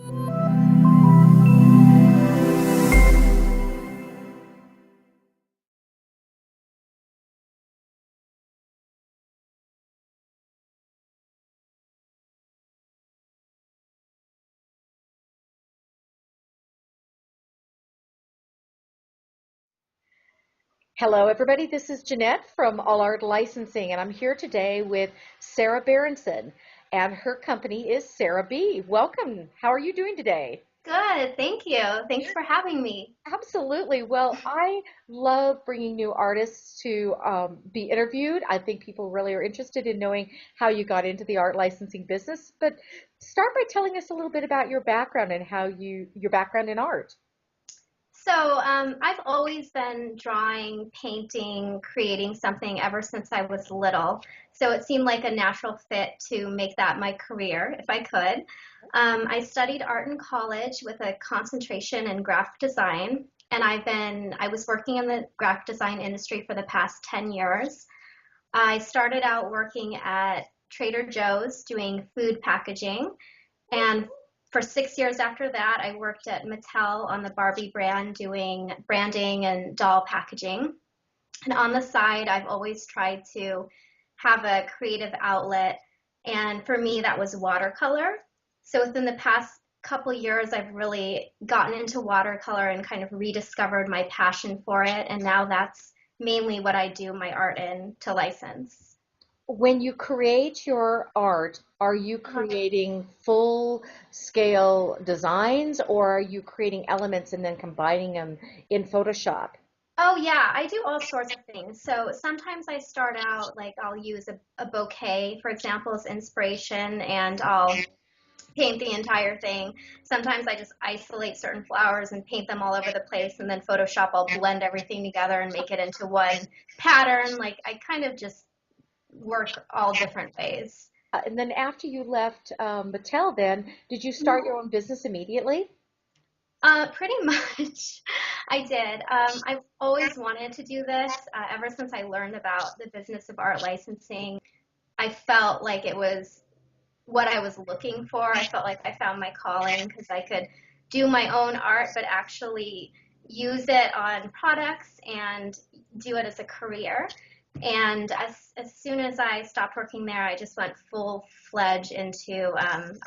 Hello, everybody. This is Jeanette from All Art Licensing, and I'm here today with Sara Berrenson, and her company is Sara B. Welcome. How are you doing today? Good, thank you. Thanks for having me. Absolutely. Well, I love bringing new artists to be interviewed. I think people really are interested in knowing how you got into the art licensing business. But start by telling us a little bit about your background and your background in art. I've always been drawing, painting, creating something ever since I was little. So it seemed like a natural fit to make that my career if I could. I studied art in college with a concentration in graphic design, and I was working in the graphic design industry for the past 10 years. I started out working at Trader Joe's doing food packaging. And for 6 years after that, I worked at Mattel on the Barbie brand doing branding and doll packaging. And on the side, I've always tried to have a creative outlet. And for me, that was watercolor. So within the past couple years, I've really gotten into watercolor and kind of rediscovered my passion for it. And now that's mainly what I do my art in to license. When you create your art, are you creating full scale designs or are you creating elements and then combining them in Photoshop? Oh yeah, I do all sorts of things. So sometimes I start out like I'll use a bouquet, for example, as inspiration, and I'll paint the entire thing. Sometimes I just isolate certain flowers and paint them all over the place, and then Photoshop, I'll blend everything together and make it into one pattern. Like I kind of just work all different ways. And then after you left Mattel, then did you start your own business immediately? Pretty much, I did. I've always wanted to do this ever since I learned about the business of art licensing. I felt like it was what I was looking for. I felt like I found my calling because I could do my own art, but actually use it on products and do it as a career. And as soon as I stopped working there, I just went full fledged into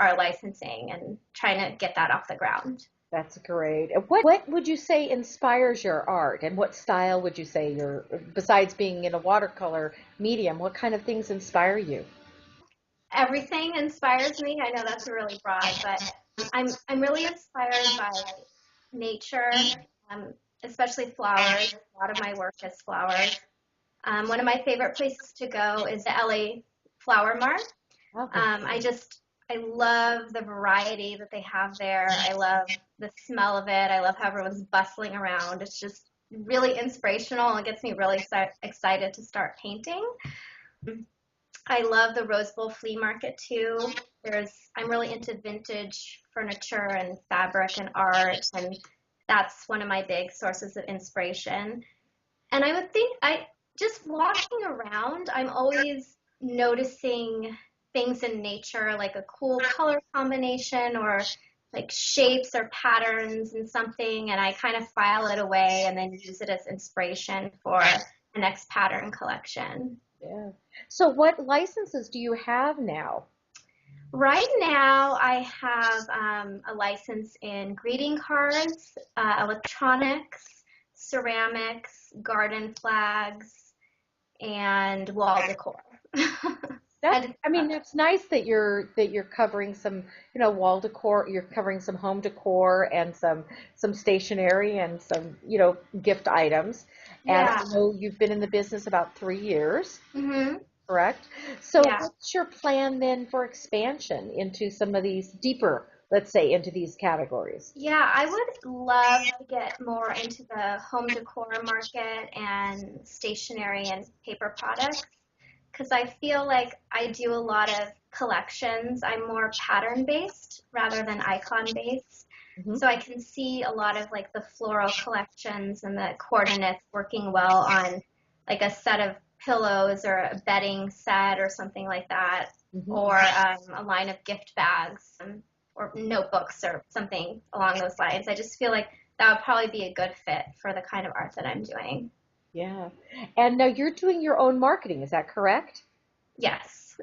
art licensing and trying to get that off the ground. That's great. And what would you say inspires your art, and what style would you say besides being in a watercolor medium, what kind of things inspire you? Everything inspires me. I know that's really broad, but I'm really inspired by nature, um, especially flowers. A lot of my work is flowers. One of my favorite places to go is the LA Flower Mart. Okay. I love the variety that they have there. I love the smell of it. I love how everyone's bustling around. It's just really inspirational and gets me really excited to start painting. I love the Rose Bowl flea market too. I'm really into vintage furniture and fabric and art, and that's one of my big sources of inspiration. And I would think I just walking around, I'm always noticing things in nature, like a cool color combination or like shapes or patterns in something, and I kind of file it away and then use it as inspiration for the next pattern collection. Yeah. So what licenses do you have now? Right now, I have a license in greeting cards, electronics, ceramics, garden flags, and wall decor. That's, And I mean, that's nice that you're covering some, wall decor, you're covering some home decor and some stationery and some, gift items. And I yeah, know you've been in the business about 3 years, hmm correct? So yeah, what's your plan then for expansion into some of these deeper, let's say, into these categories? yeah. I would love to get more into the home decor market and stationery and paper products, because I feel like I do a lot of collections. I'm more pattern based rather than icon based. Hmm. So I can see a lot of like the floral collections and the coordinates working well on like a set of pillows or a bedding set or something like that, Hmm. or a line of gift bags. or notebooks or something along those lines. I just feel like that would probably be a good fit for the kind of art that I'm doing. Yeah. And now you're doing your own marketing, is that correct? Yes.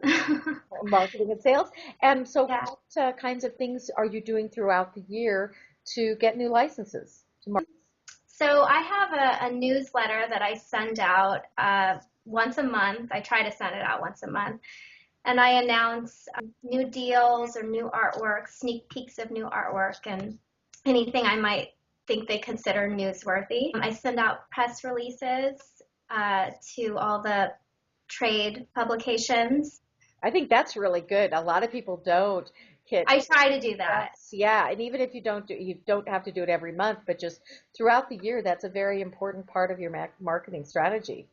Marketing and sales. And so Yeah. what kinds of things are you doing throughout the year to get new licenses? So I have a newsletter that I send out once a month. I try to send it out once a month. And I announce new deals or new artwork, sneak peeks of new artwork, and anything I might think they consider newsworthy. I send out press releases to all the trade publications. I think that's really good. A lot of people don't hit I try to do that. press. Yeah, and even if you don't have to do it every month, but just throughout the year, that's a very important part of your marketing strategy.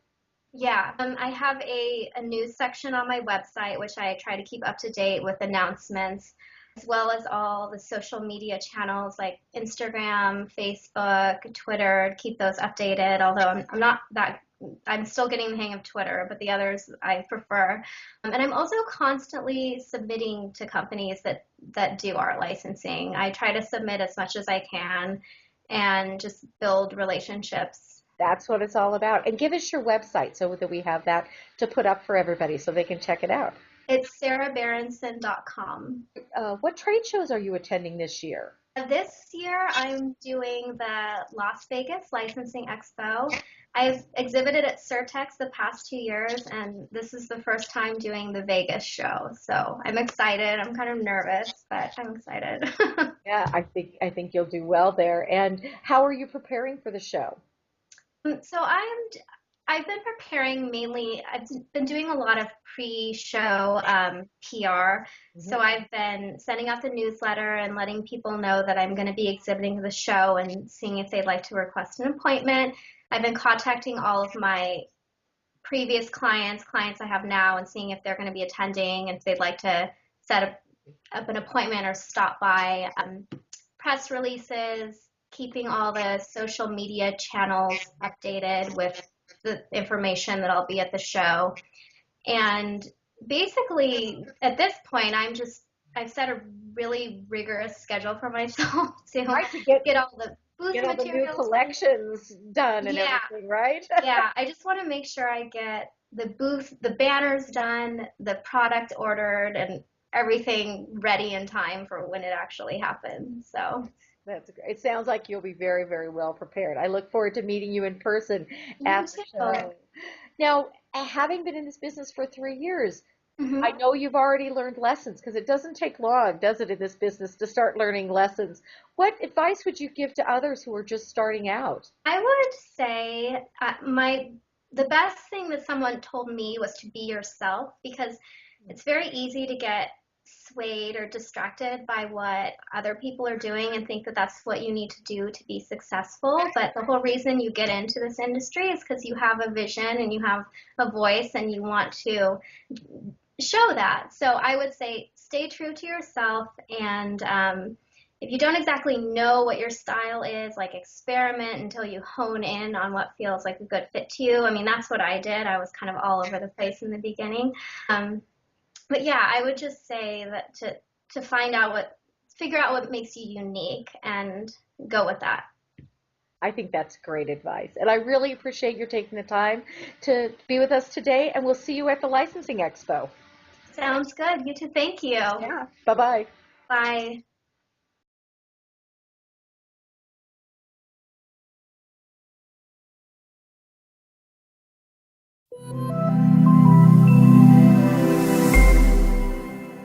Yeah, I have a news section on my website, which I try to keep up to date with announcements, as well as all the social media channels like Instagram, Facebook, Twitter, keep those updated. Although I'm not that, I'm still getting the hang of Twitter, but the others I prefer. And I'm also constantly submitting to companies that do art licensing. I try to submit as much as I can and just build relationships. That's what it's all about. And give us your website so that we have that to put up for everybody so they can check it out. It's saraberrenson.com. What trade shows are you attending this year? This year, I'm doing the Las Vegas Licensing Expo. I've exhibited at Surtex the past 2 years, and this is the first time doing the Vegas show. So I'm excited. I'm kind of nervous, but I'm excited. Yeah, I think you'll do well there. And how are you preparing for the show? So I've been preparing mainly. I've been doing a lot of pre-show PR. Mhm. So I've been sending out the newsletter and letting people know that I'm going to be exhibiting the show and seeing if they'd like to request an appointment. I've been contacting all of my previous clients I have now, and seeing if they're going to be attending and if they'd like to set up an appointment or stop by. Press releases, keeping all the social media channels updated with the information that I'll be at the show. And basically, at this point, I've set a really rigorous schedule for myself to Right, to get all the booth get all the new materials. collections done and Yeah, everything, right? yeah. I just want to make sure I get the banners done, the product ordered, and everything ready in time for when it actually happens. So, That's great. It sounds like you'll be very, very well prepared. I look forward to meeting you in person you at the too. show. Now, having been in this business for 3 years, I Hmm. know you've already learned lessons because it doesn't take long, does it, in this business to start learning lessons. What advice would you give to others who are just starting out? I would say the best thing that someone told me was to be yourself, because it's very easy to get swayed or distracted by what other people are doing and think that that's what you need to do to be successful. But the whole reason you get into this industry is because you have a vision and you have a voice and you want to show that. So I would say stay true to yourself, and if you don't exactly know what your style is, like experiment until you hone in on what feels like a good fit to you. I mean, that's what I did. I was kind of all over the place in the beginning. Um, but yeah, I would just say that to figure out what makes you unique and go with that. I think that's great advice. And I really appreciate your taking the time to be with us today, and we'll see you at the Licensing Expo. Sounds good. You too. Thank you. Yeah. Bye-bye. Bye.